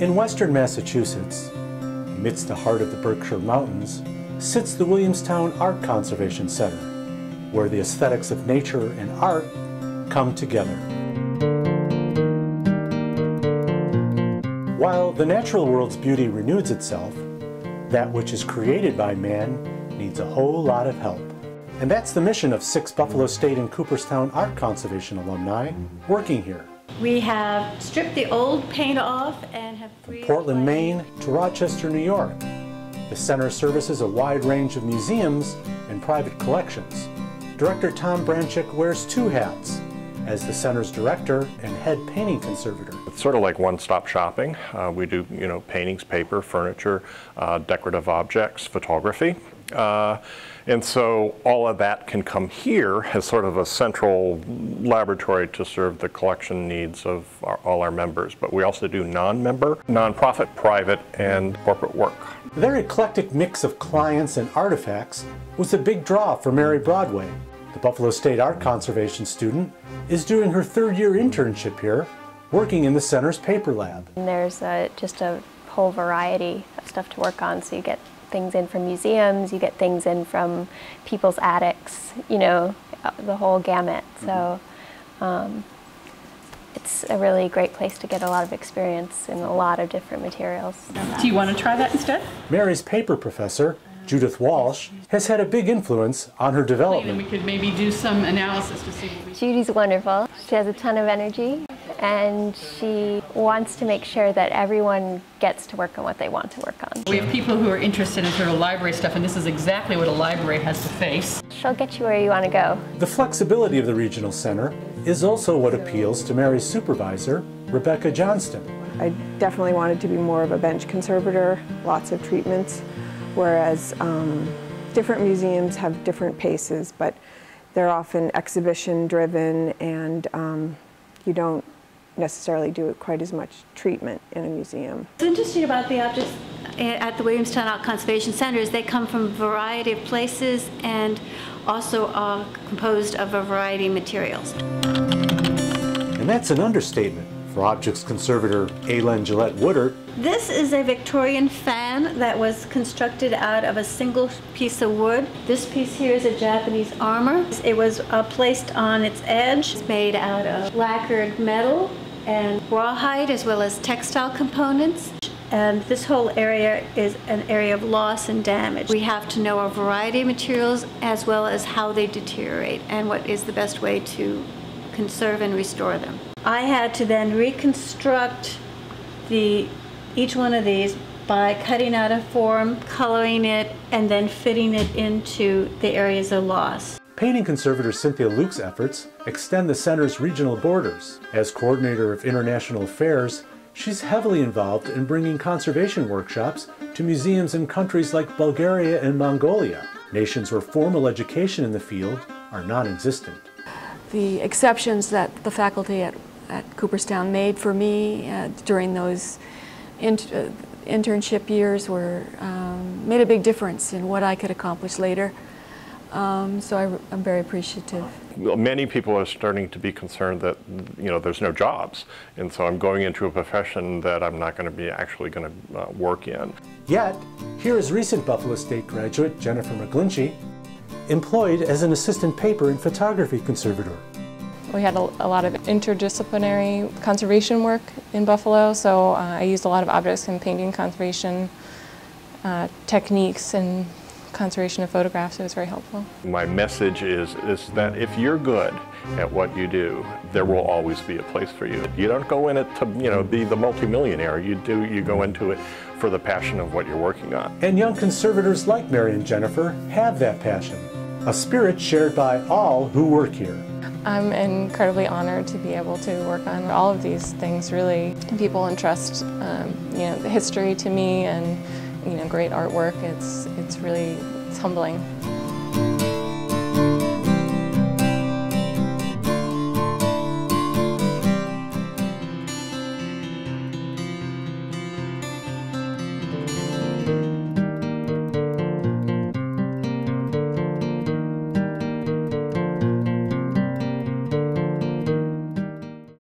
In western Massachusetts, amidst the heart of the Berkshire Mountains, sits the Williamstown Art Conservation Center, where the aesthetics of nature and art come together. While the natural world's beauty renews itself, that which is created by man needs a whole lot of help. And that's the mission of 6 Buffalo State and Cooperstown Art Conservation alumni working here. We have stripped the old paint off and have From Portland, Maine to Rochester, New York, the center services a wide range of museums and private collections. Director Tom Branchik wears 2 hats as the center's director and head painting conservator. It's sort of like one-stop shopping. We do, paintings, paper, furniture, decorative objects, photography. And so all of that can come here as sort of a central laboratory to serve the collection needs of all our members. But we also do non-member, nonprofit, private, and corporate work. Their eclectic mix of clients and artifacts was a big draw for Mary Broadway. The Buffalo State Art Conservation student is doing her 3rd-year internship here, working in the center's paper lab. And there's just a whole variety of stuff to work on, so you get things in from museums, you get things in from people's attics, the whole gamut. So it's a really great place to get a lot of experience in a lot of different materials. Do you want to try that instead? Mary's paper professor, Judith Walsh, has had a big influence on her development. And we could maybe do some analysis to see what we... Judy's wonderful. She has a ton of energy, and she wants to make sure that everyone gets to work on what they want to work on. We have people who are interested in sort of library stuff, and this is exactly what a library has to face. She'll get you where you want to go. The flexibility of the regional center is also what appeals to Mary's supervisor, Rebecca Johnston. I definitely wanted to be more of a bench conservator, lots of treatments, whereas different museums have different paces, but they're often exhibition driven, and you don't necessarily do quite as much treatment in a museum. What's interesting about the objects at the Williamstown Art Conservation Center is they come from a variety of places and also are composed of a variety of materials. And that's an understatement for objects conservator Helene Gillette-Woodard. This is a Victorian fan that was constructed out of a single piece of wood. This piece here is a Japanese armor. It was placed on its edge. It's made out of lacquered metal and rawhide, as well as textile components. And this whole area is an area of loss and damage. We have to know a variety of materials as well as how they deteriorate and what is the best way to conserve and restore them. I had to then reconstruct each one of these by cutting out a form, coloring it, and then fitting it into the areas of loss. Painting conservator Cynthia Luk's efforts extend the center's regional borders. As coordinator of international affairs, she's heavily involved in bringing conservation workshops to museums in countries like Bulgaria and Mongolia, nations where formal education in the field are non-existent. The exceptions that the faculty at Cooperstown made for me during those internship years made a big difference in what I could accomplish later. So I'm very appreciative. Many people are starting to be concerned that there's no jobs, and so I'm going into a profession that I'm not going to be actually going to work in. Yet, here is recent Buffalo State graduate Jennifer McGlinchey, employed as an assistant paper and photography conservator. We had a lot of interdisciplinary conservation work in Buffalo, so I used a lot of objects in painting conservation techniques and conservation of photographs. It was very helpful. My message is that if you're good at what you do, there will always be a place for you. You don't go in it to be the multimillionaire. You go into it for the passion of what you're working on. And young conservators like Mary and Jennifer have that passion, a spirit shared by all who work here. I'm incredibly honored to be able to work on all of these things, really. People entrust the history to me, and great artwork. It's humbling.